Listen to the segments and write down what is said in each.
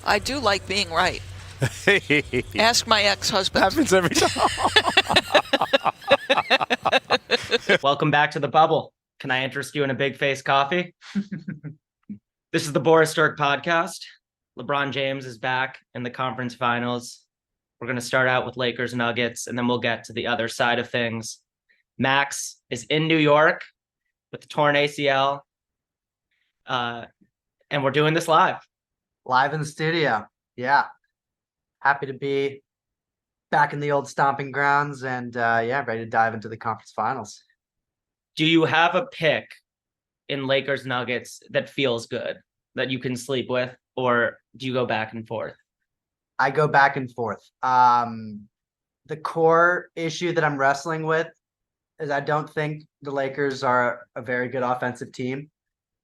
I do like being right. Ask my ex-husband. Happens every time. Welcome back to the bubble. Can I interest you in a big face coffee? This is the Boris Dirk podcast. LeBron James is back in the conference finals. We're going to start out with Lakers Nuggets, and then we'll get to the other side of things. Max is in New York with the torn ACL, and we're doing this live. Live in the studio. Yeah. Happy to be back in the old stomping grounds and ready to dive into the conference finals. Do you have a pick in Lakers Nuggets that feels good, that you can sleep with, or do you go back and forth? I go back and forth. The core issue that I'm wrestling with is I don't think the Lakers are a very good offensive team.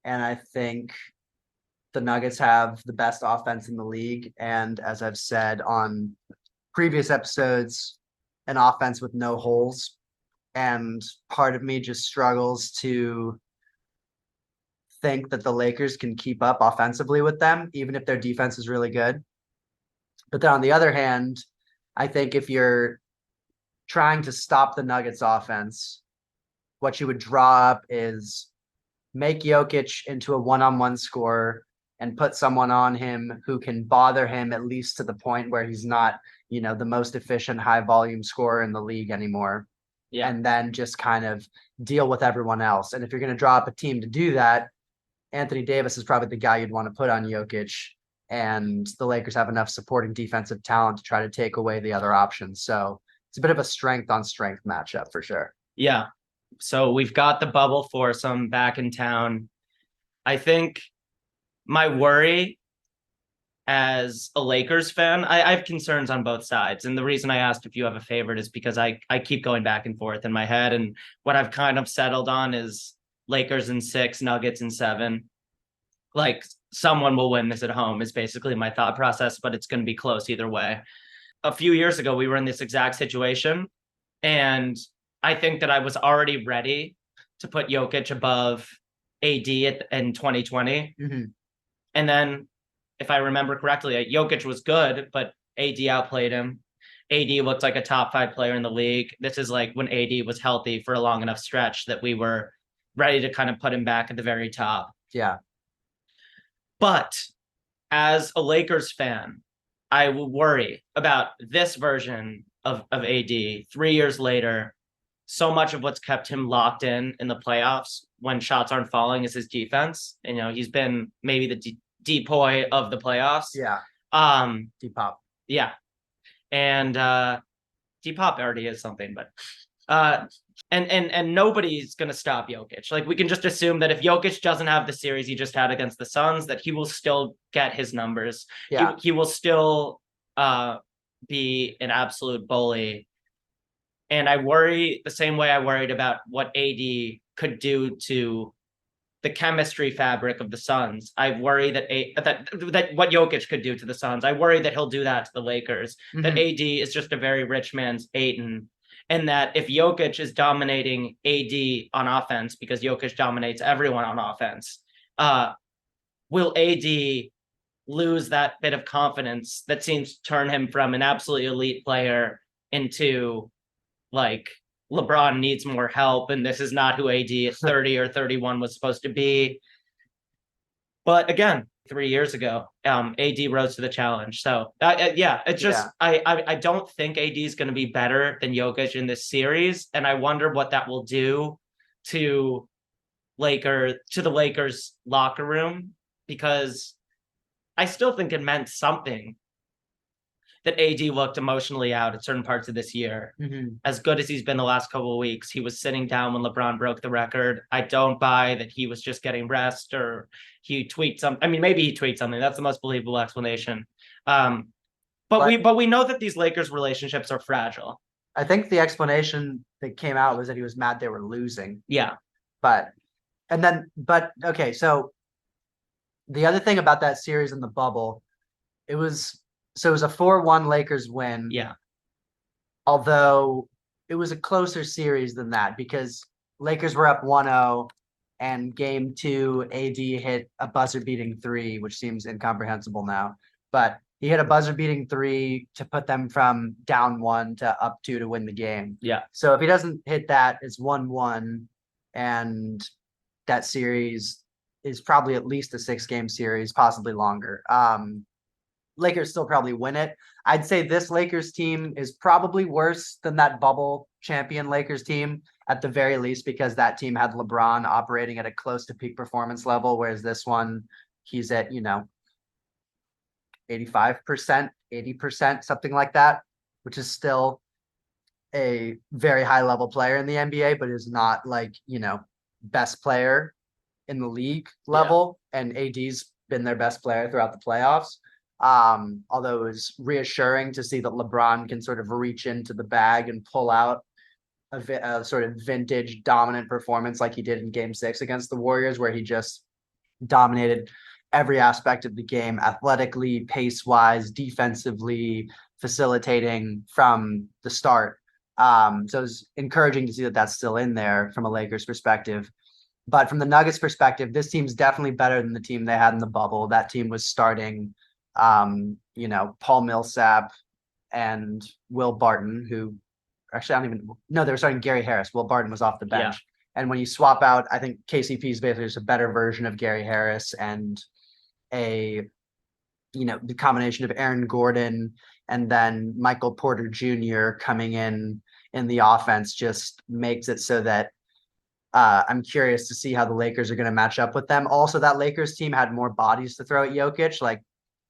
And I think the Nuggets have the best offense in the league. And as I've said on previous episodes, an offense with no holes. And part of me just struggles to think that the Lakers can keep up offensively with them, even if their defense is really good. But then on the other hand, I think if you're trying to stop the Nuggets offense, what you would draw up is make Jokic into a one-on-one scorer and put someone on him who can bother him at least to the point where he's not, the most efficient high volume scorer in the league anymore. Yeah. And then just kind of deal with everyone else. And if you're going to draw up a team to do that, Anthony Davis is probably the guy you'd want to put on Jokic. And the Lakers have enough supporting defensive talent to try to take away the other options. So it's a bit of a strength on strength matchup for sure. Yeah. So we've got the bubble foursome back in town. I think my worry as a Lakers fan, I have concerns on both sides. And the reason I asked if you have a favorite is because I keep going back and forth in my head. And what I've kind of settled on is Lakers in 6, Nuggets in 7. Like, someone will win this at home is basically my thought process, but it's going to be close either way. A few years ago, we were in this exact situation. And I think that I was already ready to put Jokic above AD in 2020. Mm-hmm. And then, if I remember correctly, Jokic was good, but AD outplayed him. AD looked like a top 5 player in the league. This is like when AD was healthy for a long enough stretch that we were ready to kind of put him back at the very top. Yeah. But as a Lakers fan, I will worry about this version of AD 3 years later. So much of what's kept him locked in the playoffs when shots aren't falling is his defense. He's been maybe the depoy of the playoffs. Yeah. Depop. Yeah. And Depop already is something, but and nobody's gonna stop Jokic. Like, we can just assume that if Jokic doesn't have the series he just had against the Suns, that he will still get his numbers. Yeah. He will still be an absolute bully. And I worry the same way I worried about what AD could do to the chemistry fabric of the Suns. I worry that what Jokic could do to the Suns. I worry that he'll do that to the Lakers. Mm-hmm. That AD is just a very rich man's Ayton. And that if Jokic is dominating AD on offense, because Jokic dominates everyone on offense, will AD lose that bit of confidence that seems to turn him from an absolutely elite player into, like, LeBron needs more help, and this is not who AD at 30 or 31 was supposed to be. But again, 3 years ago, AD rose to the challenge. So it's just, I don't think AD is going to be better than Jokic in this series, and I wonder what that will do to the Lakers locker room, because I still think it meant something that AD looked emotionally out at certain parts of this year. Mm-hmm. As good as he's been the last couple of weeks, he was sitting down when LeBron broke the record. I don't buy that he was just getting rest or he tweeted something. I mean, maybe he tweeted something. That's the most believable explanation. But we know that these Lakers relationships are fragile. I think the explanation that came out was that he was mad they were losing. Yeah. Okay, so the other thing about that series in the bubble, it was a 4-1 Lakers win. Yeah. Although it was a closer series than that, because Lakers were up 1-0 and game 2, AD hit a buzzer beating 3, which seems incomprehensible now. but he hit a buzzer-beating 3 to put them from down 1 to up 2 to win the game. Yeah. So if he doesn't hit that, it's 1-1, and that series is probably at least a 6-game series, possibly longer. Lakers still probably win it. I'd say this Lakers team is probably worse than that bubble champion Lakers team at the very least, because that team had LeBron operating at a close to peak performance level, whereas this one, he's at, 85%, 80%, something like that, which is still a very high level player in the NBA, but is not like, best player in the league level. Yeah. And AD's been their best player throughout the playoffs. Although it was reassuring to see that LeBron can sort of reach into the bag and pull out a sort of vintage dominant performance like he did in Game 6 against the Warriors, where he just dominated every aspect of the game, athletically, pace-wise, defensively, facilitating from the start. So it's encouraging to see that that's still in there from a Lakers perspective. But from the Nuggets perspective, this team's definitely better than the team they had in the bubble. That team was starting, Paul Millsap and Will Barton, who actually they were starting Gary Harris. Will Barton was off the bench. Yeah. And when you swap out, I think KCP is basically just a better version of Gary Harris, and the combination of Aaron Gordon and then Michael Porter Jr. coming in the offense just makes it so that I'm curious to see how the Lakers are going to match up with them. Also, that Lakers team had more bodies to throw at Jokic. Like,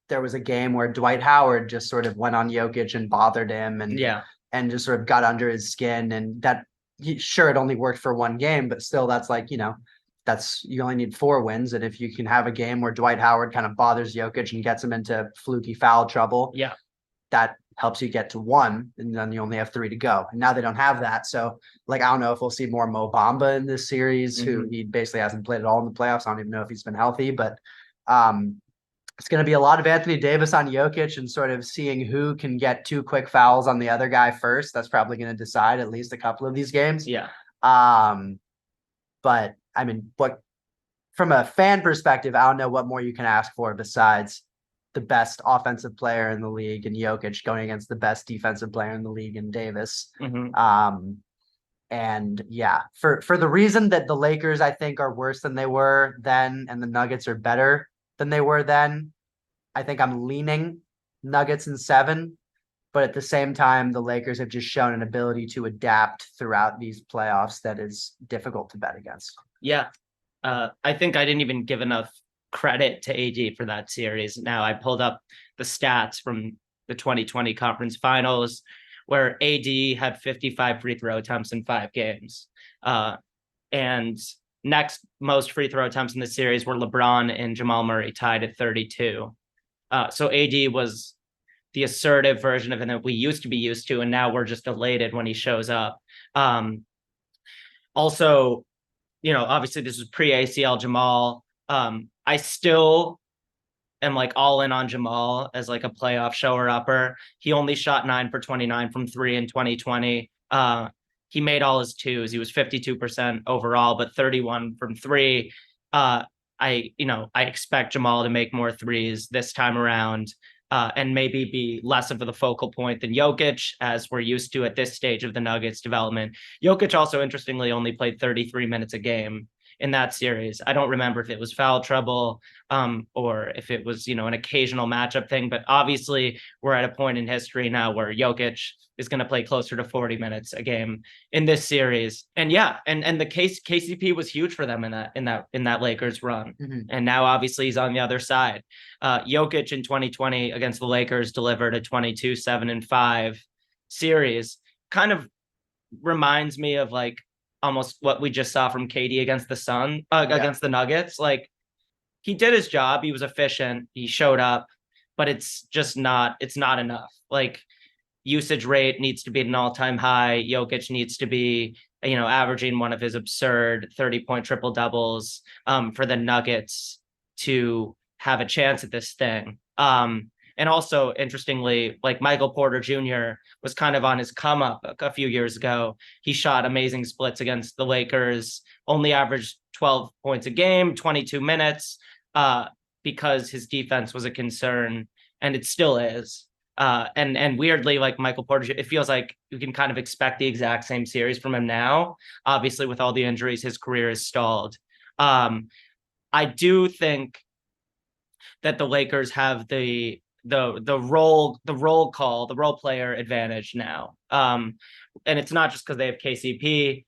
there was a game where Dwight Howard just sort of went on Jokic and bothered him and just sort of got under his skin. And it only worked for one game, but still that's like, you only need 4 wins. And if you can have a game where Dwight Howard kind of bothers Jokic and gets him into fluky foul trouble, that helps you get to 1, and then you only have 3 to go. And now they don't have that. So, I don't know if we'll see more Mo Bamba in this series, who he basically hasn't played at all in the playoffs. I don't even know if he's been healthy, but it's going to be a lot of Anthony Davis on Jokic and sort of seeing who can get 2 quick fouls on the other guy first. That's probably going to decide at least a couple of these games. Yeah. But I mean, from a fan perspective, I don't know what more you can ask for besides the best offensive player in the league and Jokic going against the best defensive player in the league in Davis. And yeah, for the reason that the Lakers, I think, are worse than they were then, and the Nuggets are better than they were then, I think I'm leaning Nuggets in 7. But at the same time, the Lakers have just shown an ability to adapt throughout these playoffs that is difficult to bet against. Yeah. I think I didn't even give enough credit to AD for that series. Now, I pulled up the stats from the 2020 conference finals, where AD had 55 free throw attempts in 5 games. And next most free throw attempts in the series were LeBron and Jamal Murray, tied at 32. So AD was the assertive version of him that we used to be used to, and now we're just elated when he shows up. Also, obviously this was pre-ACL Jamal. I still am like all in on Jamal as like a playoff shower-upper. He only shot 9 for 29 from 3 in 2020. He made all his 2s. He was 52% overall, but 31 from 3. I expect Jamal to make more 3s this time around, and maybe be less of the focal point than Jokic, as we're used to at this stage of the Nuggets development. Jokic also, interestingly, only played 33 minutes a game in that series. I don't remember if it was foul trouble or if it was, an occasional matchup thing, but obviously we're at a point in history now where Jokic is going to play closer to 40 minutes a game in this series. And and the KCP was huge for them in that Lakers run. And now obviously he's on the other side. Jokic in 2020 against the Lakers delivered a 22-7-5 series. Kind of reminds me of like almost what we just saw from KD against the against the Nuggets. Like, he did his job. He was efficient. He showed up, but it's not enough. Like, usage rate needs to be at an all-time high. Jokic needs to be, averaging one of his absurd 30-point triple doubles for the Nuggets to have a chance at this thing. And also, interestingly, like Michael Porter Jr. was kind of on his come up a few years ago. He shot amazing splits against the Lakers, only averaged 12 points a game, 22 minutes, because his defense was a concern and it still is. And weirdly, like Michael Porter, it feels like you can kind of expect the exact same series from him now. Obviously, with all the injuries, his career is stalled. I do think that the Lakers have the role player advantage now. And it's not just because they have KCP.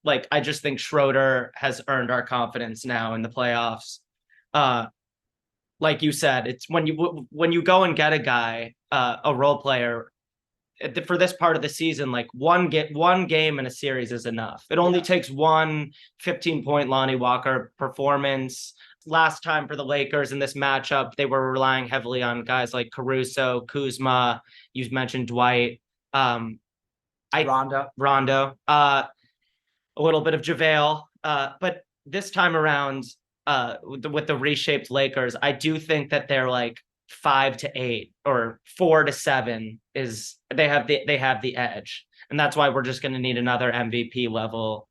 Like I just think Schroeder has earned our confidence now in the playoffs. Like you said, it's when you go and get a guy, a role player for this part of the season, like one game in a series is enough. It only takes one 15-point Lonnie Walker performance. Last time for the Lakers in this matchup, they were relying heavily on guys like Caruso, Kuzma. You mentioned Dwight. Rondo. A little bit of JaVale. But this time around, with the reshaped Lakers, I do think that they're like 5-8 or 4-7 is they have the edge, and that's why we're just going to need another MVP level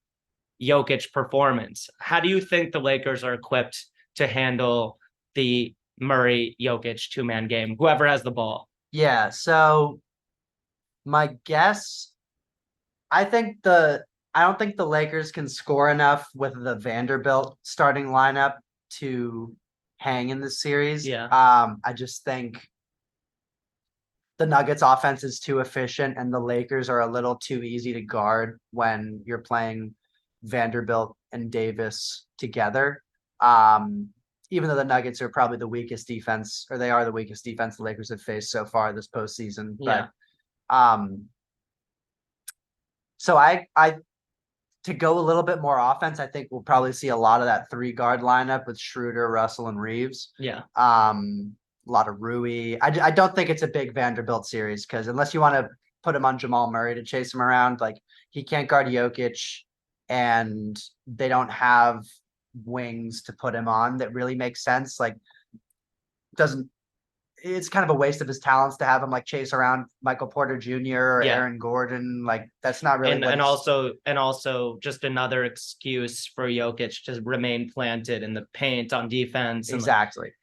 Jokic performance. How do you think the Lakers are equipped to handle the Murray Jokic 2-man game? Whoever has the ball. Yeah. So my guess, I don't think the Lakers can score enough with the Vanderbilt starting lineup to hang in this series. Yeah. I just think the Nuggets offense is too efficient and the Lakers are a little too easy to guard when you're playing Vanderbilt and Davis together. Even though the Nuggets are probably the weakest defense, or they are the weakest defense the Lakers have faced so far this postseason. Yeah. But so I to go a little bit more offense, I think we'll probably see a lot of that 3-guard lineup with Schroeder, Russell, and Reeves. Yeah. A lot of Rui. I don't think it's a big Vanderbilt series because unless you want to put him on Jamal Murray to chase him around, like he can't guard Jokic, and they don't have wings to put him on that really makes sense. Like it's kind of a waste of his talents to have him like chase around Michael Porter Jr. or Aaron Gordon. Like that's not really. And also just another excuse for Jokic to remain planted in the paint on defense. Exactly.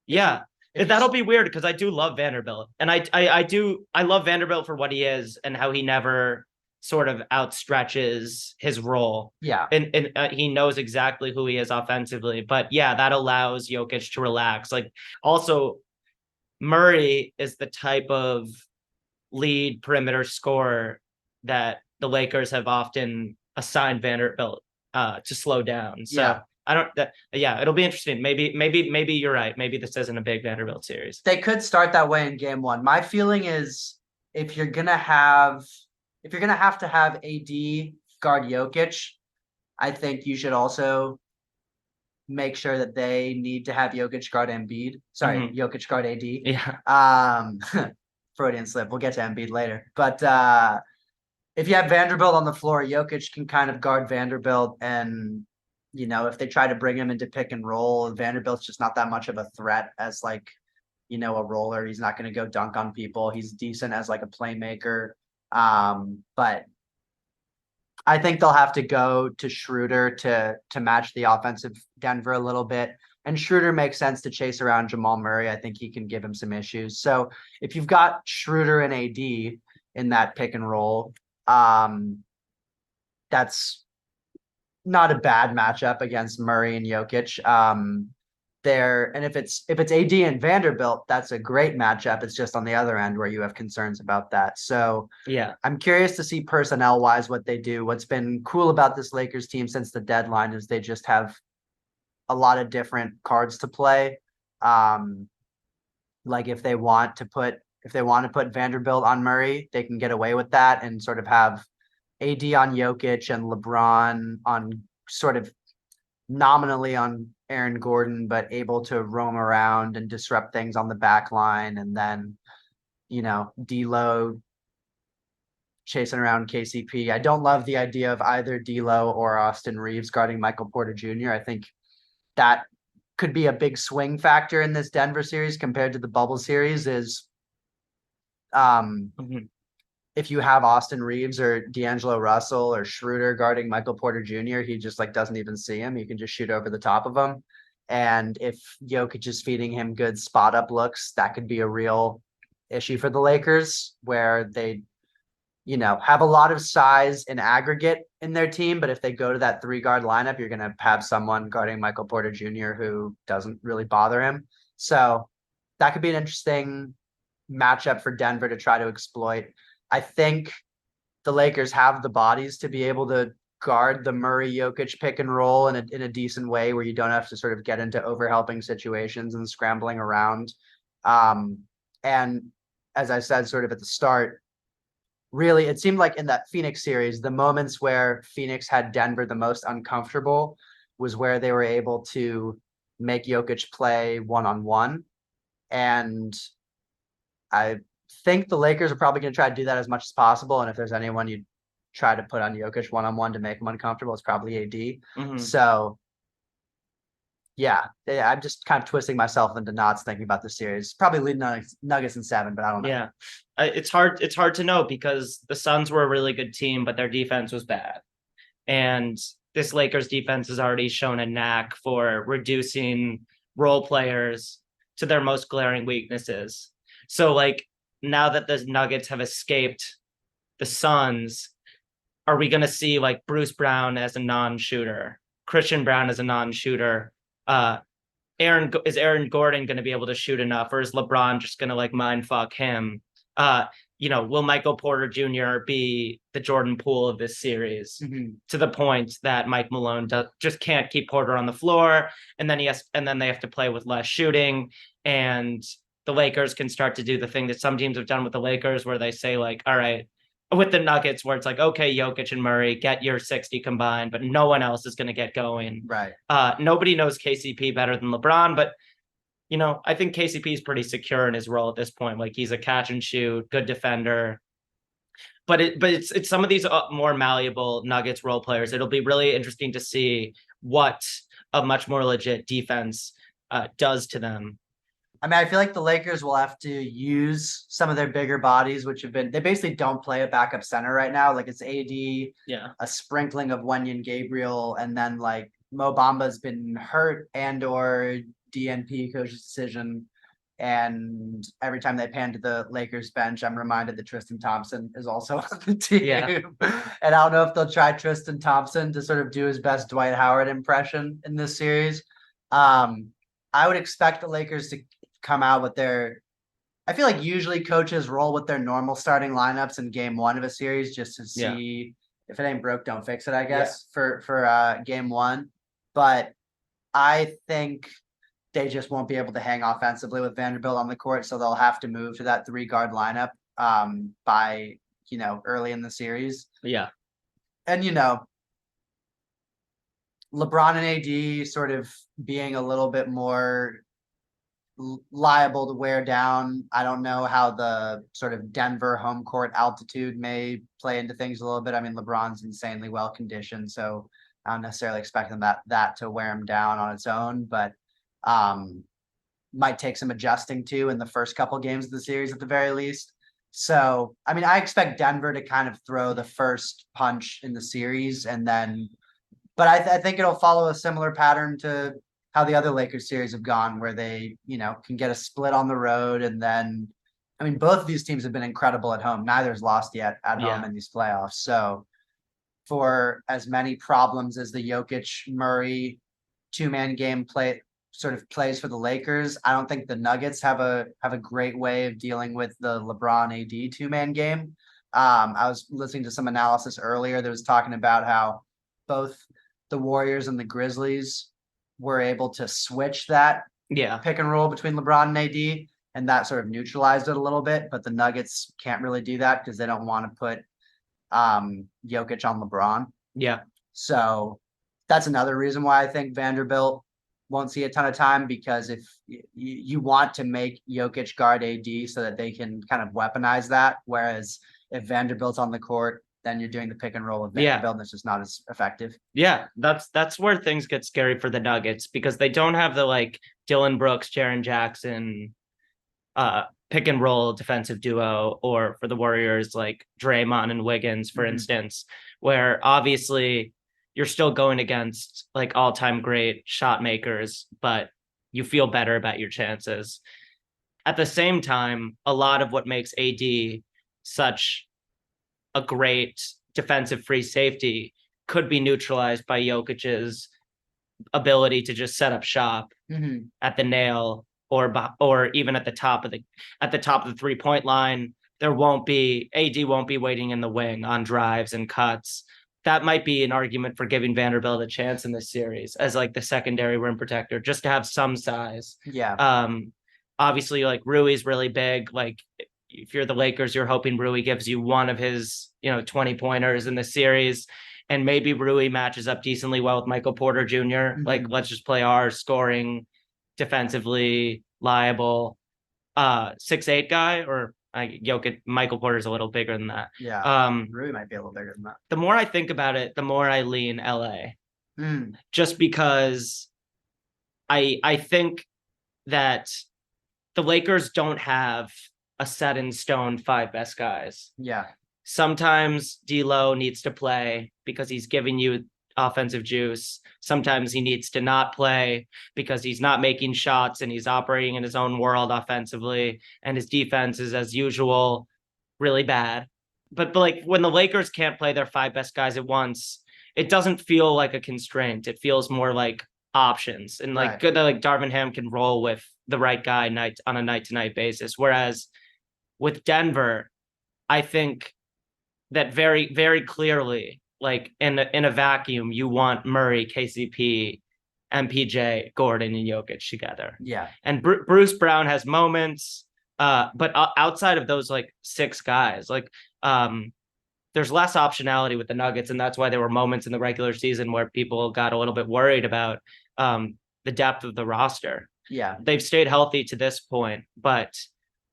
Yeah. That'll be weird because I do love Vanderbilt, and I love Vanderbilt for what he is and how he never sort of outstretches his role. Yeah. And he knows exactly who he is offensively. But yeah, that allows Jokic to relax. Like also, Murray is the type of lead perimeter scorer that the Lakers have often assigned Vanderbilt to slow down. So yeah. It'll be interesting. Maybe you're right. Maybe this isn't a big Vanderbilt series. They could start that way in game one. My feeling is if you're gonna have to have AD guard Jokic, I think you should also make sure that they need to have Jokic guard Embiid. Sorry, Jokic guard AD. Yeah. Freudian slip. We'll get to Embiid later. But if you have Vanderbilt on the floor, Jokic can kind of guard Vanderbilt, and if they try to bring him into pick and roll, Vanderbilt's just not that much of a threat as like, a roller. He's not going to go dunk on people. He's decent as like a playmaker. But I think they'll have to go to Schroeder to match the offensive Denver a little bit. And Schroeder makes sense to chase around Jamal Murray. I think he can give him some issues. So if you've got Schroeder and AD in that pick and roll, that's not a bad matchup against Murray and Jokic. And if it's AD and Vanderbilt, that's a great matchup. It's just on the other end where you have concerns about that. So yeah, I'm curious to see personnel wise what they do. What's been cool about this Lakers team since the deadline is they just have a lot of different cards to play. Like if they want to put Vanderbilt on Murray, they can get away with that and sort of have AD on Jokic and LeBron on sort of nominally on Aaron Gordon, but able to roam around and disrupt things on the back line. And then, D'Lo chasing around KCP. I don't love the idea of either D'Lo or Austin Reeves guarding Michael Porter Jr. I think that could be a big swing factor in this Denver series compared to the bubble series is if you have Austin Reeves or D'Angelo Russell or Schroeder guarding Michael Porter Jr., he just like doesn't even see him. You can just shoot over the top of him. And if Jokic is feeding him good spot up looks, that could be a real issue for the Lakers, where they, have a lot of size in aggregate in their team. But if they go to that 3-guard lineup, you're going to have someone guarding Michael Porter Jr. who doesn't really bother him. So that could be an interesting matchup for Denver to try to exploit. I think the Lakers have the bodies to be able to guard the Murray Jokic pick and roll in a decent way, where you don't have to sort of get into overhelping situations and scrambling around. And as I said, sort of at the start, really, it seemed like in that Phoenix series, the moments where Phoenix had Denver the most uncomfortable was where they were able to make Jokic play one-on-one. And I think the Lakers are probably going to try to do that as much as possible. And if there's anyone you try to put on Jokic one-on-one to make him uncomfortable, it's probably AD. Mhm. So yeah, I'm just kind of twisting myself into knots thinking about the series. Probably leading Nuggets in 7, but I don't know. Yeah, it's hard to know, because the Suns were a really good team, but their defense was bad. And this Lakers defense has already shown a knack for reducing role players to their most glaring weaknesses. So like, now that the Nuggets have escaped the Suns, are we going to see like Bruce Brown as a non-shooter, Christian Brown as a non-shooter? Is Aaron Gordon going to be able to shoot enough, or is LeBron just going to like mind fuck him? Will Michael Porter Jr. be the Jordan Poole of this series, to the point that Mike Malone just can't keep Porter on the floor, and then they have to play with less shooting, and the Lakers can start to do the thing that some teams have done with the Lakers, where they say like, all right, with the Nuggets, where it's like, okay, Jokic and Murray, get your 60 combined, but no one else is going to get going. Right. Nobody knows KCP better than LeBron, but I think KCP is pretty secure in his role at this point. Like, he's a catch and shoot, good defender. But it's some of these more malleable Nuggets role players. It'll be really interesting to see what a much more legit defense does to them. I mean, I feel like the Lakers will have to use some of their bigger bodies, they basically don't play a backup center right now. Like, it's AD, a sprinkling of Wenyen Gabriel, and then like Mo Bamba's been hurt or DNP coach's decision. And every time they pan to the Lakers bench, I'm reminded that Tristan Thompson is also on the team. Yeah. And I don't know if they'll try Tristan Thompson to sort of do his best Dwight Howard impression in this series. I would expect the Lakers to come out with I feel like usually coaches roll with their normal starting lineups in game 1 of a series, just to see if it ain't broke, don't fix it, I guess, for game 1. But I think they just won't be able to hang offensively with Vanderbilt on the court, so they'll have to move to that 3-guard lineup by early in the series. Yeah. And LeBron and AD sort of being a little bit more liable to wear down. I don't know how the sort of Denver home court altitude may play into things a little bit. I mean, LeBron's insanely well conditioned, so I don't necessarily expect them that to wear him down on its own, but might take some adjusting to in the first couple games of the series at the very least. So, I mean, I expect Denver to kind of throw the first punch in the series, but I think it'll follow a similar pattern to how the other Lakers series have gone, where they, can get a split on the road. And then, I mean, both of these teams have been incredible at home. Neither's lost yet at home in these playoffs. So for as many problems as the Jokic-Murray 2-man game plays for the Lakers, I don't think the Nuggets have a great way of dealing with the LeBron AD 2-man game. I was listening to some analysis earlier that was talking about how both the Warriors and the Grizzlies were able to switch that pick and roll between LeBron and AD, and that sort of neutralized it a little bit. But the Nuggets can't really do that because they don't want to put Jokic on LeBron. Yeah. So that's another reason why I think Vanderbilt won't see a ton of time, because if you want to make Jokic guard AD so that they can kind of weaponize that, whereas if Vanderbilt's on the court, then you're doing the pick and roll with Vanderbilt, and it's just not as effective. Yeah, that's where things get scary for the Nuggets, because they don't have the like Dylan Brooks, Jaren Jackson pick and roll defensive duo, or for the Warriors like Draymond and Wiggins, for instance, where obviously you're still going against like all-time great shot makers, but you feel better about your chances. At the same time, a lot of what makes AD such a great defensive free safety could be neutralized by Jokic's ability to just set up shop at the nail or even at the top of the 3-point line. AD won't be waiting in the wing on drives and cuts. That might be an argument for giving Vanderbilt a chance in this series as like the secondary rim protector, just to have some size. Yeah. Obviously, like Rui's really big. Like if you're the Lakers, you're hoping Rui gives you one of his, 20 pointers in the series. And maybe Rui matches up decently well with Michael Porter Jr. Like, let's just play our scoring, defensively liable, 6'8" guy, or Jokic. Michael Porter's a little bigger than that. Yeah. Rui might be a little bigger than that. The more I think about it, the more I lean LA. Just because I think that the Lakers don't have a set in stone 5 best guys. Yeah. Sometimes D'Lo needs to play because he's giving you offensive juice. Sometimes he needs to not play because he's not making shots and he's operating in his own world offensively, and his defense is, as usual, really bad. But like when the Lakers can't play their 5 best guys at once, it doesn't feel like a constraint. It feels more like options, and like good that like Darvin Ham can roll with the right guy on a night-to-night basis. Whereas with Denver, I think that very, very clearly, like in a vacuum, you want Murray, KCP, MPJ, Gordon, and Jokic together. Yeah. And Bruce Brown has moments, but outside of those like 6 guys, like there's less optionality with the Nuggets, and that's why there were moments in the regular season where people got a little bit worried about the depth of the roster. Yeah. They've stayed healthy to this point, but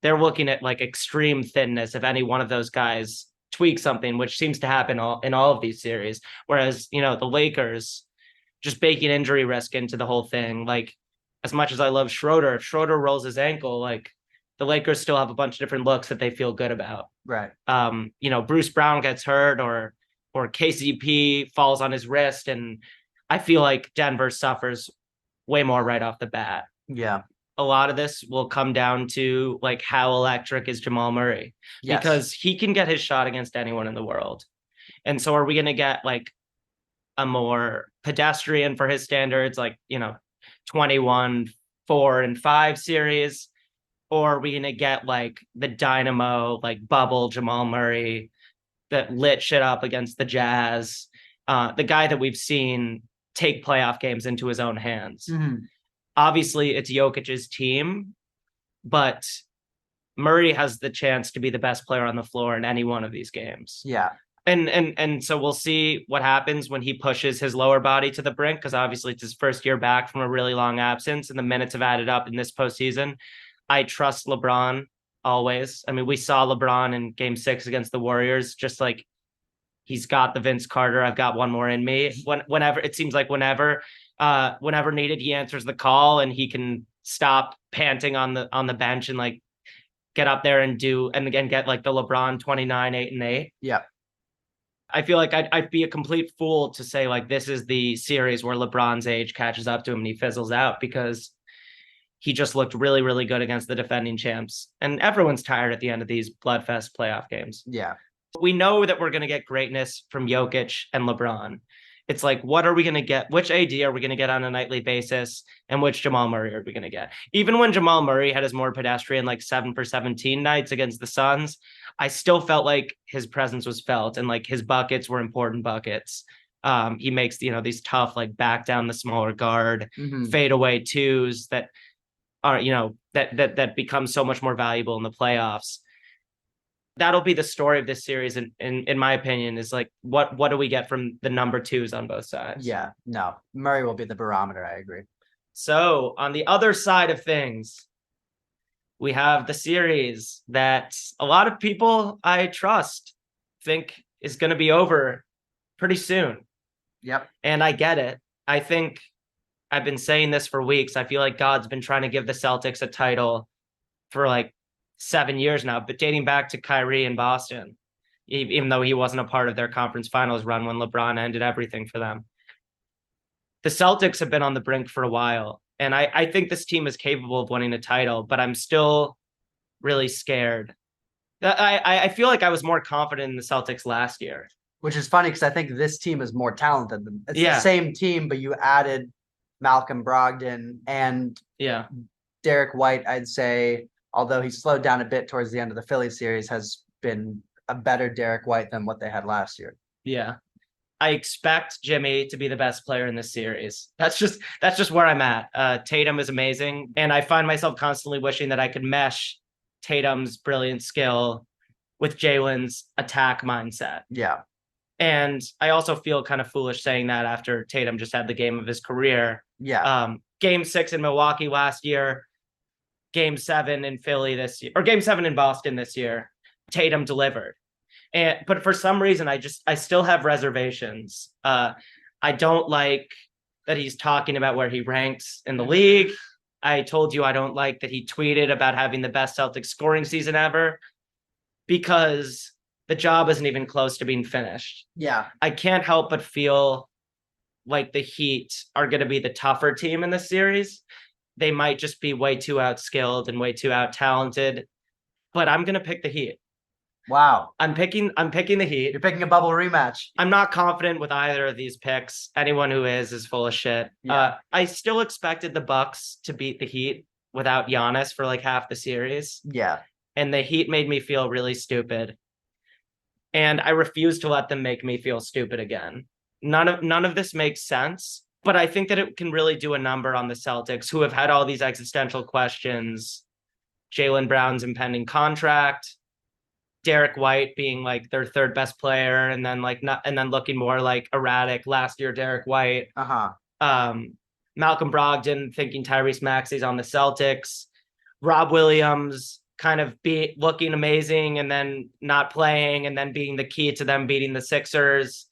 they're looking at like extreme thinness if any one of those guys tweak something, which seems to happen in all of these series. Whereas, the Lakers just baking injury risk into the whole thing. Like, as much as I love Schroeder, if Schroeder rolls his ankle, like the Lakers still have a bunch of different looks that they feel good about. Right. Bruce Brown gets hurt or KCP falls on his wrist, and I feel like Denver suffers way more right off the bat. Yeah. A lot of this will come down to like how electric is Jamal Murray, because he can get his shot against anyone in the world. And so are we going to get like a more pedestrian for his standards, like, 21, 4 and 5 series, or are we going to get like the dynamo, like bubble Jamal Murray that lit shit up against the Jazz, the guy that we've seen take playoff games into his own hands? Obviously, it's Jokic's team, but Murray has the chance to be the best player on the floor in any one of these games. Yeah. And so we'll see what happens when he pushes his lower body to the brink, because obviously it's his first year back from a really long absence, and the minutes have added up in this postseason. I trust LeBron always. I mean, we saw LeBron in Game 6 against the Warriors, just like he's got the Vince Carter, I've got one more in me. Whenever it seems like whenever needed, he answers the call, and he can stop panting on the bench and like get up there and again get like the LeBron 29, 8 and 8. Yeah. I feel like I'd be a complete fool to say like this is the series where LeBron's age catches up to him and he fizzles out, because he just looked really, really good against the defending champs, and everyone's tired at the end of these bloodfest playoff games. Yeah. We know that we're going to get greatness from Jokic and LeBron. It's like, what are we going to get? Which AD are we going to get on a nightly basis? And which Jamal Murray are we going to get? Even when Jamal Murray had his more pedestrian, like 7 for 17 nights against the Suns, I still felt like his presence was felt, and like his buckets were important buckets. He makes, these tough, like back down the smaller guard, fadeaway twos that are, that become so much more valuable in the playoffs. That'll be the story of this series, in my opinion, is like what do we get from the number 2s on both sides? Yeah, no, Murray will be the barometer. I agree. So on the other side of things, we have the series that a lot of people I trust think is going to be over pretty soon. Yep. And I get it. I think I've been saying this for weeks. I feel like God's been trying to give the Celtics a title for like 7 years now, but dating back to Kyrie in Boston, even though he wasn't a part of their conference finals run when LeBron ended everything for them. the Celtics have been on the brink for a while. And I think this team is capable of winning a title, but I'm still really scared. I feel like I was more confident in the Celtics last year. Which is funny because I think this team is more talented than it's Yeah. the same team, but you added Malcolm Brogdon and Yeah. Derek White, I'd say, although he slowed down a bit towards the end of the Philly series, has been a better Derek White than what they had last year. Yeah. I expect Jimmy to be the best player in this series. That's just where I'm at. Tatum is amazing, and I find myself constantly wishing that I could mesh Tatum's brilliant skill with Jalen's attack mindset. Yeah. And I also feel kind of foolish saying that after Tatum just had the game of his career. Yeah. Game 6 in Milwaukee last year, Game 7 in Philly this year, or Game 7 in Boston this year. Tatum delivered. But for some reason, I still have reservations. I don't like that he's talking about where he ranks in the league. I told you I don't like that he tweeted about having the best Celtics scoring season ever, because the job isn't even close to being finished. Yeah. I can't help but feel like the Heat are going to be the tougher team in this series. They might just be way too outskilled and way too out-talented, but I'm going to pick the Heat. Wow. I'm picking the Heat. You're picking a bubble rematch. I'm not confident with either of these picks. Anyone who is full of shit. Yeah. I still expected the Bucks to beat the Heat without Giannis for like half the series. Yeah. And the Heat made me feel really stupid. And I refuse to let them make me feel stupid again. None of this makes sense, but I think that it can really do a number on the Celtics, who have had all these existential questions. Jaylen Brown's impending contract, Derek White being like their third best player, and then looking more like erratic last year Derek White. Malcolm Brogdon thinking Tyrese Maxey's on the Celtics. Rob Williams kind of looking amazing and then not playing, and then being the key to them beating the Sixers.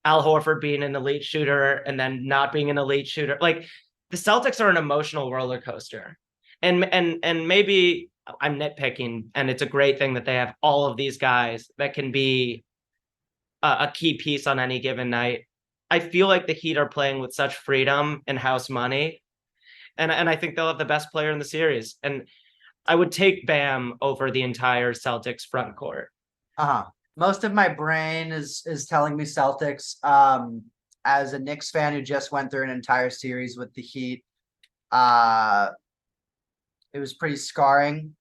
Al Horford being an elite shooter and then not being an elite shooter. Like, the Celtics are an emotional roller coaster. And maybe I'm nitpicking, and it's a great thing that they have all of these guys that can be a key piece on any given night. I feel like the Heat are playing with such freedom and house money. And I think they'll have the best player in the series. And I would take Bam over the entire Celtics front court. Most of my brain is telling me Celtics. As a Knicks fan who just went through an entire series with the Heat, it was pretty scarring.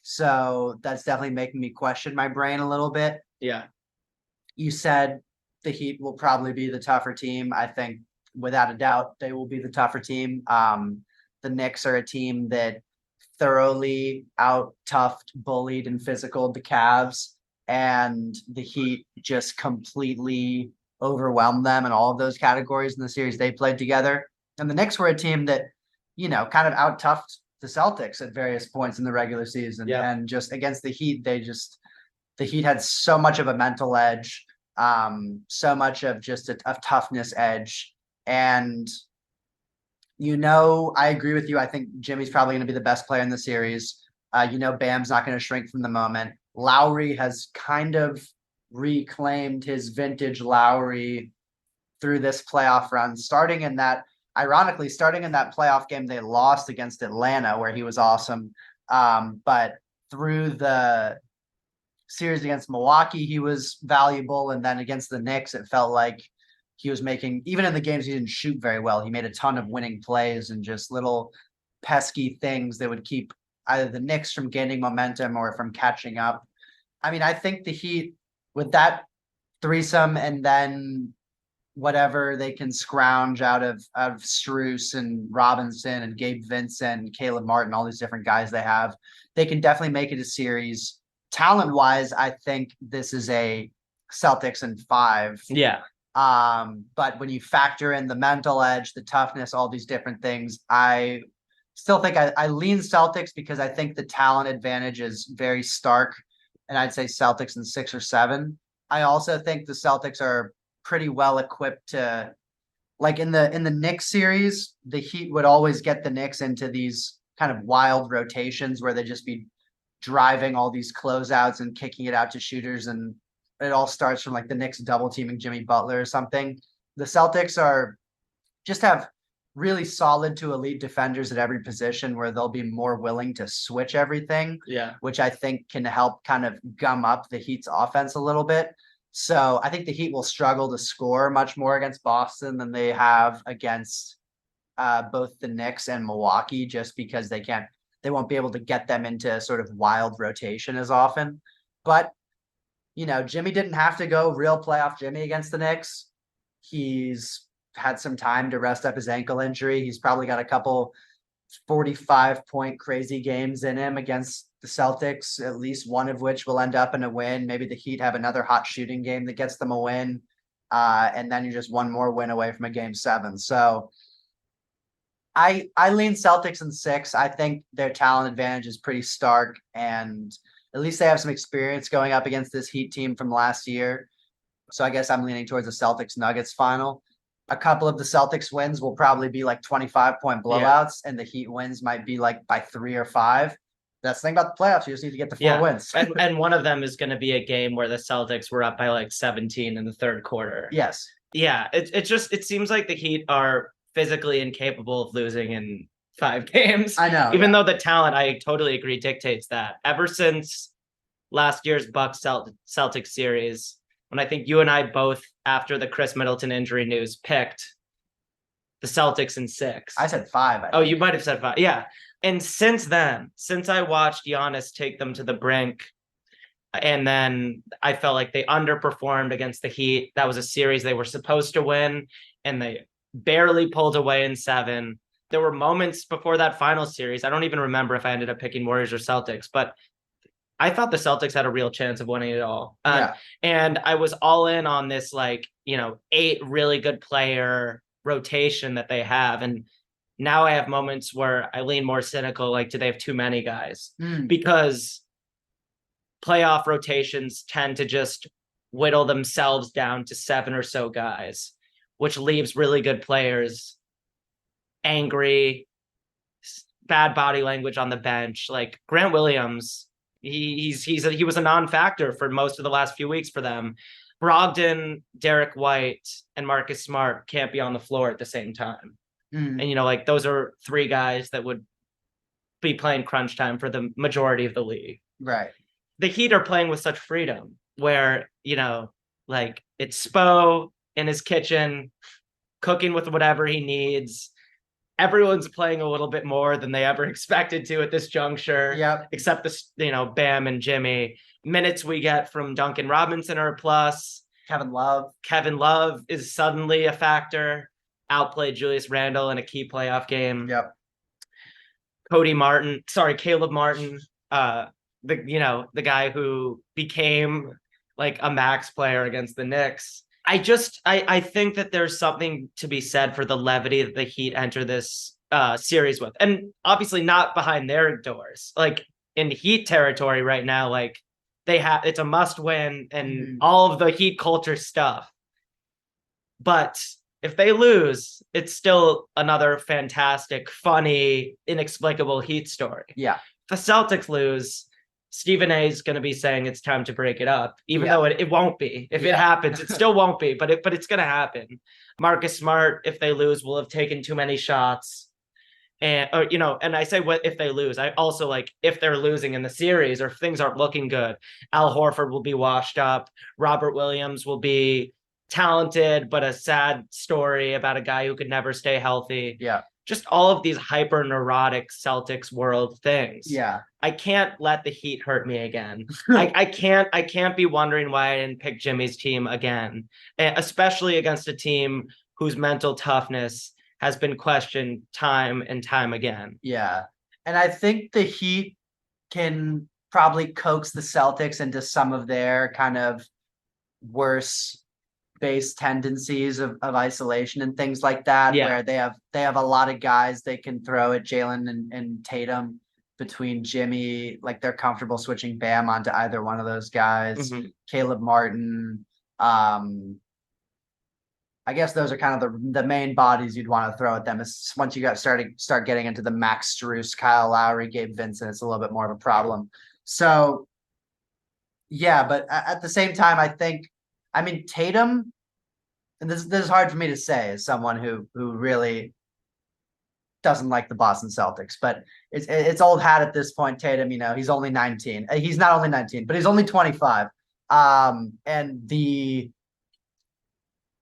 So that's definitely making me question my brain a little bit. Yeah. You said the Heat will probably be the tougher team. I think without a doubt, they will be the tougher team. The Knicks are a team that thoroughly out-toughed, bullied, and physicaled the Cavs. And the Heat just completely overwhelmed them in all of those categories in the series they played together. And the Knicks were a team that, kind of out-toughed the Celtics at various points in the regular season. Yeah. And just against the Heat, the Heat had so much of a mental edge, so much of just a toughness edge. And, I agree with you. I think Jimmy's probably going to be the best player in the series. Bam's not going to shrink from the moment. Lowry has kind of reclaimed his vintage Lowry through this playoff run, starting in that playoff game they lost against Atlanta, where he was awesome. But through the series against Milwaukee, he was valuable. And then against the Knicks, it felt like he was making, even in the games he didn't shoot very well, he made a ton of winning plays and just little pesky things that would keep either the Knicks from gaining momentum or from catching up. I mean, I think the Heat, with that threesome and then whatever they can scrounge out of Strus and Robinson and Gabe Vincent and Caleb Martin, all these different guys they can definitely make it a series. Talent-wise, I think this is a Celtics in 5. Yeah. But when you factor in the mental edge, the toughness, all these different things, I still think I lean Celtics because I think the talent advantage is very stark, and I'd say Celtics in 6 or 7. I also think the Celtics are pretty well equipped to, like in the Knicks series, the Heat would always get the Knicks into these kind of wild rotations where they just be driving all these closeouts and kicking it out to shooters, and it all starts from like the Knicks double teaming Jimmy Butler or something. The Celtics are just have really solid to elite defenders at every position where they'll be more willing to switch everything. Yeah. Which I think can help kind of gum up the Heat's offense a little bit. So I think the Heat will struggle to score much more against Boston than they have against both the Knicks and Milwaukee, just because they won't be able to get them into sort of wild rotation as often. But, Jimmy didn't have to go real playoff Jimmy against the Knicks. He's had some time to rest up his ankle injury. He's probably got a couple 45-point crazy games in him against the Celtics, at least one of which will end up in a win. Maybe the Heat have another hot shooting game that gets them a win. And then you're just one more win away from a game 7. So I lean Celtics in 6. I think their talent advantage is pretty stark, and at least they have some experience going up against this Heat team from last year. So I guess I'm leaning towards the Celtics Nuggets final. A couple of the Celtics wins will probably be like 25-point blowouts, and the Heat wins might be like by 3 or 5. That's the thing about the playoffs. You just need to get the 4 wins. and one of them is going to be a game where the Celtics were up by like 17 in the third quarter. Yes. Yeah. It seems like the Heat are physically incapable of losing in 5 games. I know. Even though the talent, I totally agree, dictates that. Ever since last year's Bucks Celtics series, when I think you and I both, after the Chris Middleton injury news, picked the Celtics in 6. I said 5. Oh, you might have said 5. Yeah. And since then, since I watched Giannis take them to the brink, and then I felt like they underperformed against the Heat. That was a series they were supposed to win, and they barely pulled away in 7. There were moments before that final series. I don't even remember if I ended up picking Warriors or Celtics, but I thought the Celtics had a real chance of winning it all. And I was all in on this, 8 really good player rotation that they have. And now I have moments where I lean more cynical, like, do they have too many guys? Because playoff rotations tend to just whittle themselves down to 7 or so guys, which leaves really good players angry, bad body language on the bench. Like Grant Williams, he was a non-factor for most of the last few weeks for them. Brogdon, Derek White, and Marcus Smart can't be on the floor at the same time. And, those are 3 guys that would be playing crunch time for the majority of the league. Right. The Heat are playing with such freedom where, it's Spo in his kitchen, cooking with whatever he needs. Everyone's playing a little bit more than they ever expected to at this juncture. Yep. Except Bam and Jimmy. Minutes we get from Duncan Robinson are a plus. Kevin Love is suddenly a factor. Outplayed Julius Randle in a key playoff game. Yep. Caleb Martin, the guy who became like a max player against the Knicks. I think that there's something to be said for the levity that the Heat enter this series with. And obviously not behind their doors. Like in Heat territory right now, it's a must win and all of the Heat culture stuff. But if they lose, it's still another fantastic, funny, inexplicable Heat story. Yeah. If the Celtics lose, Stephen A is going to be saying it's time to break it up, even though it won't be. If it happens, it still won't be, but it's going to happen. Marcus Smart, if they lose, will have taken too many shots. And I say if they lose, I also if they're losing in the series or if things aren't looking good, Al Horford will be washed up. Robert Williams will be talented, but a sad story about a guy who could never stay healthy. Yeah. Just all of these hyper neurotic Celtics world things. Yeah. I can't let the Heat hurt me again. I can't be wondering why I didn't pick Jimmy's team again, especially against a team whose mental toughness has been questioned time and time again. Yeah. And I think the Heat can probably coax the Celtics into some of their kind of worse base tendencies of isolation and things like that, where they have a lot of guys they can throw at Jalen and Tatum between Jimmy, they're comfortable switching Bam onto either one of those guys. Caleb Martin. I guess those are kind of the main bodies you'd want to throw at them. Once you start getting into the Max Strus, Kyle Lowry, Gabe Vincent, it's a little bit more of a problem. So yeah, but at the same time, Tatum and this is hard for me to say as someone who really doesn't like the Boston Celtics, but it's old hat at this point. Tatum, he's only 19. He's not only 19, but he's only 25. And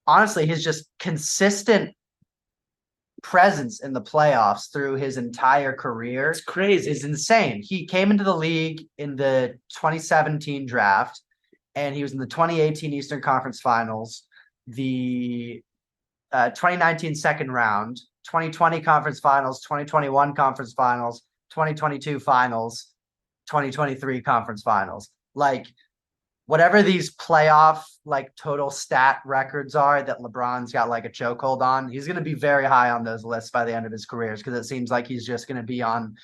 honestly, his just consistent presence in the playoffs through his entire career It's crazy. is insane. He came into the league in the 2017 draft, and he was in the 2018 Eastern Conference Finals, the 2019 second round, 2020 Conference Finals, 2021 Conference Finals, 2022 Finals, 2023 Conference Finals. Like, whatever these playoff total stat records are that LeBron's got like a chokehold on, he's going to be very high on those lists by the end of his careers, because it seems like he's just going to be on.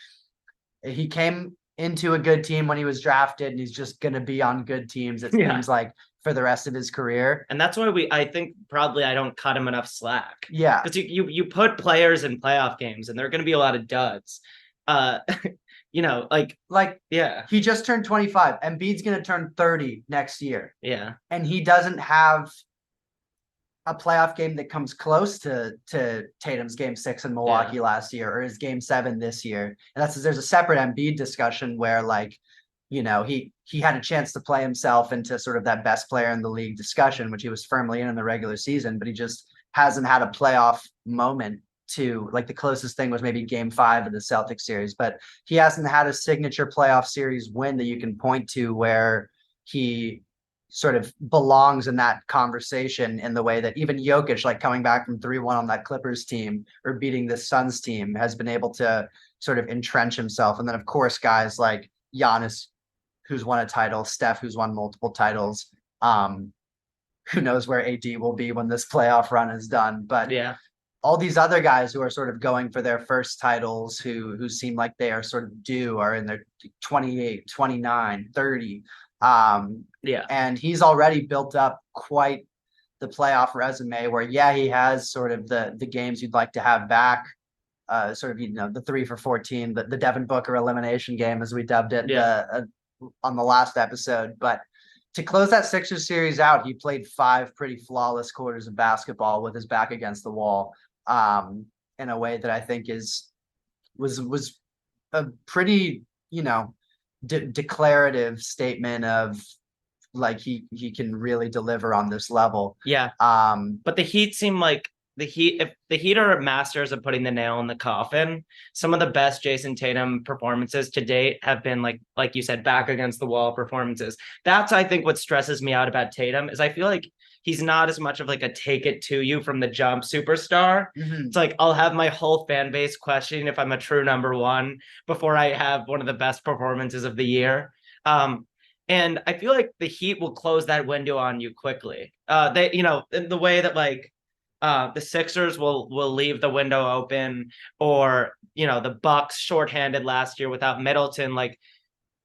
He came into a good team when he was drafted, and he's just going to be on good teams, it seems like, for the rest of his career. And that's why I think probably I don't cut him enough slack. Yeah. Because you put players in playoff games, and there are going to be a lot of duds. Yeah. He just turned 25. Embiid's going to turn 30 next year. Yeah. And he doesn't have a playoff game that comes close to Tatum's game 6 in Milwaukee last year, or his game 7 this year. And there's a separate Embiid discussion where he had a chance to play himself into sort of that best player in the league discussion, which he was firmly in the regular season, but he just hasn't had a playoff moment to, the closest thing was maybe game 5 of the Celtics series, but he hasn't had a signature playoff series win that you can point to where he sort of belongs in that conversation in the way that even Jokic, coming back from 3-1 on that Clippers team or beating the Suns team, has been able to sort of entrench himself. And then, of course, guys like Giannis, who's won a title, Steph, who's won multiple titles. Who knows where AD will be when this playoff run is done. But all these other guys who are sort of going for their first titles, who seem like they are sort of due, are in their 28, 29, 30. And he's already built up quite the playoff resume where, he has sort of the games you'd like to have back, sort of, the 3 for 14, the Devin Booker elimination game, as we dubbed it on the last episode. But to close that Sixers series out, he played 5 pretty flawless quarters of basketball with his back against the wall, in a way that I think was a pretty, declarative statement of he can really deliver on this level. But the Heat seem like if the Heat are masters of putting the nail in the coffin, some of the best Jason Tatum performances to date have been like you said, back against the wall performances. That's, I think, what stresses me out about Tatum is I feel like he's not as much of a take it to you from the jump superstar. It's I'll have my whole fan base questioning if I'm a true number one before I have one of the best performances of the year. And I feel like the Heat will close that window on you quickly. They, in the way that the Sixers will leave the window open, or the Bucks shorthanded last year without Middleton.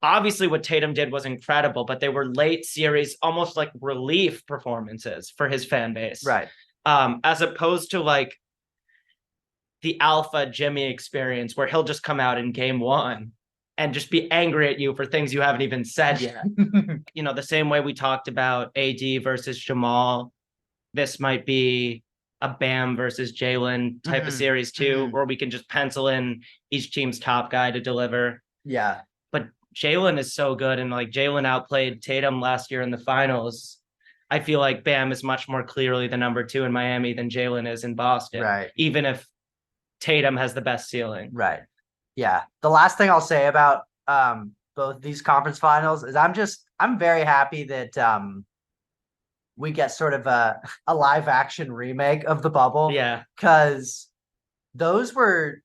Obviously what Tatum did was incredible, but they were late series, almost like relief performances for his fan base, right? As opposed to the alpha Jimmy experience where he'll just come out in game 1 and just be angry at you for things you haven't even said yet. The same way we talked about AD versus Jamal, this might be a Bam versus Jalen type of series too, where we can just pencil in each team's top guy to deliver. But Jalen is so good, and Jalen outplayed Tatum last year in the finals. I feel like Bam is much more clearly the number 2 in Miami than Jalen is in Boston. Right. Even if Tatum has the best ceiling. Right. Yeah. The last thing I'll say about both these conference finals is I'm very happy that we get sort of a live action remake of the bubble. Because those were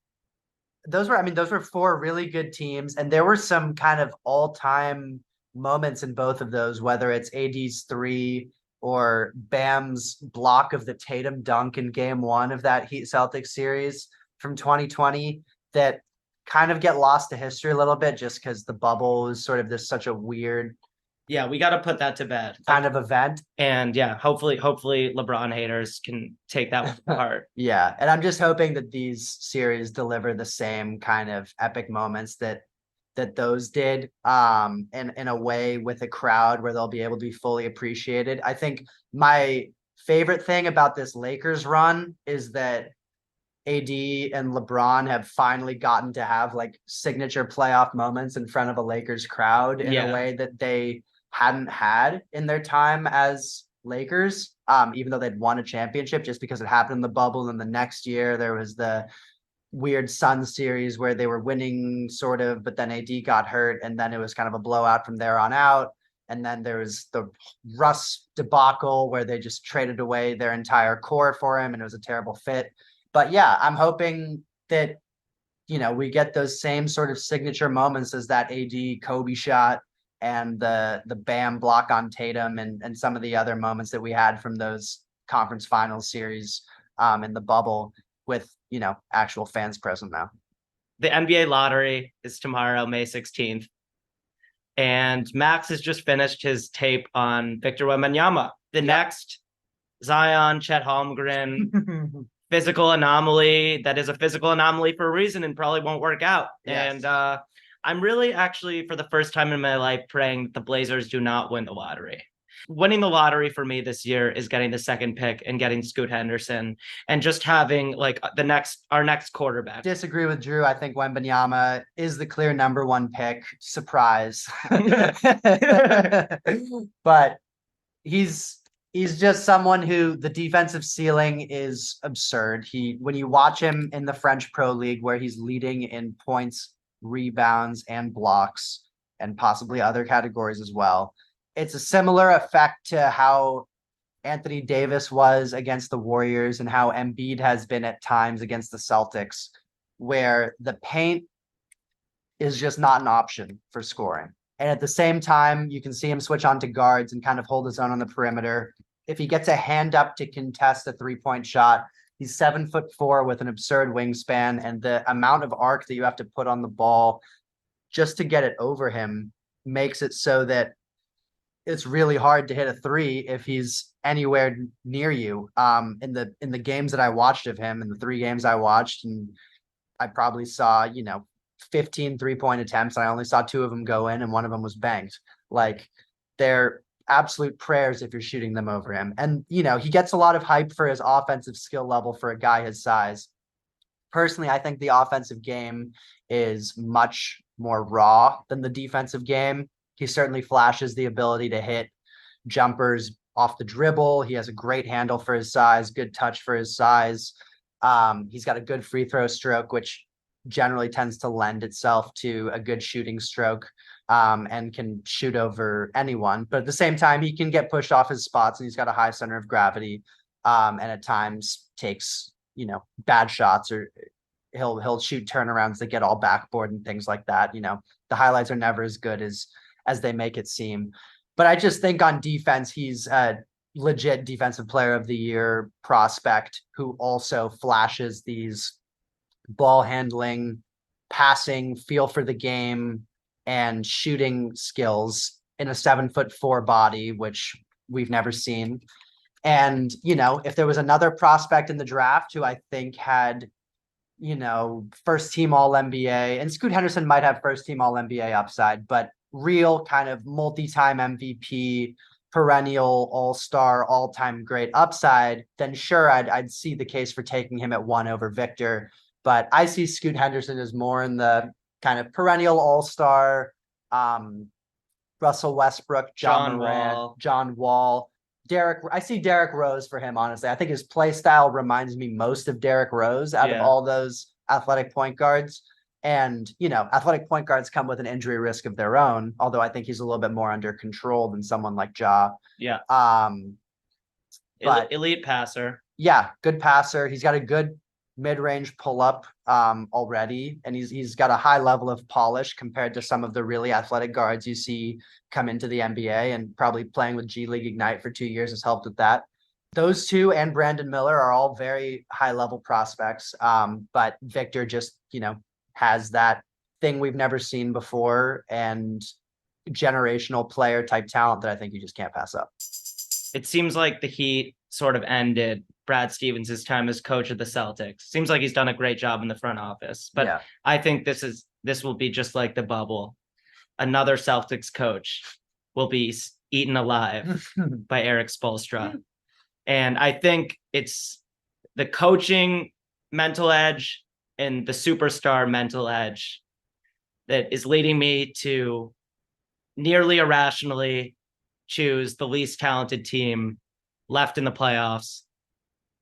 4 really good teams, and there were some kind of all-time moments in both of those, whether it's AD's 3 or Bam's block of the Tatum dunk in game 1 of that Heat Celtics series from 2020, that kind of get lost to history a little bit just because the bubble is sort of such a weird we got to put that to bed kind of event. And hopefully LeBron haters can take that one apart. And I'm just hoping that these series deliver the same kind of epic moments that those did, in a way with a crowd where they'll be able to be fully appreciated. I think my favorite thing about this Lakers run is that AD and LeBron have finally gotten to have like signature playoff moments in front of a Lakers crowd in a way that they hadn't had in their time as Lakers, even though they'd won a championship, just because it happened in the bubble. And the next year there was the weird Suns series where they were winning sort of, but then AD got hurt, and then it was kind of a blowout from there on out. And then there was the Russ debacle where they just traded away their entire core for him, and it was a terrible fit. But yeah, I'm hoping that, we get those same sort of signature moments as that AD Kobe shot and the Bam block on Tatum and some of the other moments that we had from those conference finals series in the bubble with, actual fans present now. The NBA lottery is tomorrow, May 16th. And Max has just finished his tape on Victor Wembanyama, the next Zion, Chet Holmgren physical anomaly that is a physical anomaly for a reason and probably won't work out. Yes. And I'm really actually, for the first time in my life, praying that the Blazers do not win the lottery. Winning the lottery for me this year is getting the second pick and getting Scoot Henderson and just having like our next quarterback. Disagree with Drew. I think Wembanyama is the clear number one pick. Surprise. But he's just someone who the defensive ceiling is absurd. When you watch him in the French Pro League, where he's leading in points, rebounds, and blocks, and possibly other categories as well, it's a similar effect to how Anthony Davis was against the Warriors and how Embiid has been at times against the Celtics, where the paint is just not an option for scoring. And at the same time, you can see him switch on to guards and kind of hold his own on the perimeter. If he gets a hand up to contest a 3-point shot, he's 7'4" with an absurd wingspan, and the amount of arc that you have to put on the ball just to get it over him makes it so that it's really hard to hit a three if he's anywhere near you. In the games that I watched of him, in the 3 games I watched, and I probably saw, 15 3-point attempts. I only saw 2 of them go in, and one of them was banked. Like, they're absolute prayers if you're shooting them over him. And, he gets a lot of hype for his offensive skill level for a guy his size. Personally, I think the offensive game is much more raw than the defensive game. He certainly flashes the ability to hit jumpers off the dribble. He has a great handle for his size, good touch for his size. He's got a good free throw stroke, which generally tends to lend itself to a good shooting stroke, and can shoot over anyone. But at the same time, he can get pushed off his spots, and he's got a high center of gravity, and at times takes, bad shots, or he'll shoot turnarounds that get all backboard and things like that. The highlights are never as good as they make it seem. But I just think on defense, he's a legit defensive player of the year prospect who also flashes these ball handling, passing, feel for the game, and shooting skills in a 7'4" body, which we've never seen. And, if there was another prospect in the draft who I think had, first team All NBA, and Scoot Henderson might have first team All NBA upside, but real kind of multi-time MVP, perennial all-star, all-time great upside, then sure, I'd see the case for taking him at 1 over Victor. But I see Scoot Henderson as more in the kind of perennial all-star, Russell Westbrook, John Morant, Wall. John Wall, I see Derrick Rose for him, honestly. I think his play style reminds me most of Derrick Rose out of all those athletic point guards. And, athletic point guards come with an injury risk of their own, although I think he's a little bit more under control than someone like Ja. Yeah. But elite passer. Yeah, good passer. He's got a good mid-range pull-up already, and he's got a high level of polish compared to some of the really athletic guards you see come into the NBA, and probably playing with G League Ignite for 2 years has helped with that. Those two and Brandon Miller are all very high-level prospects, but Victor just, has that thing we've never seen before, and generational player type talent that I think you just can't pass up. It seems like the Heat sort of ended Brad Stevens' time as coach of the Celtics. Seems like he's done a great job in the front office, but I think this will be just like the bubble. Another Celtics coach will be eaten alive by Eric Spoelstra. And I think it's the coaching mental edge and the superstar mental edge that is leading me to nearly irrationally choose the least talented team left in the playoffs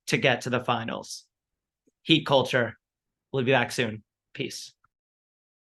to get to the finals. Heat culture. We'll be back soon. Peace.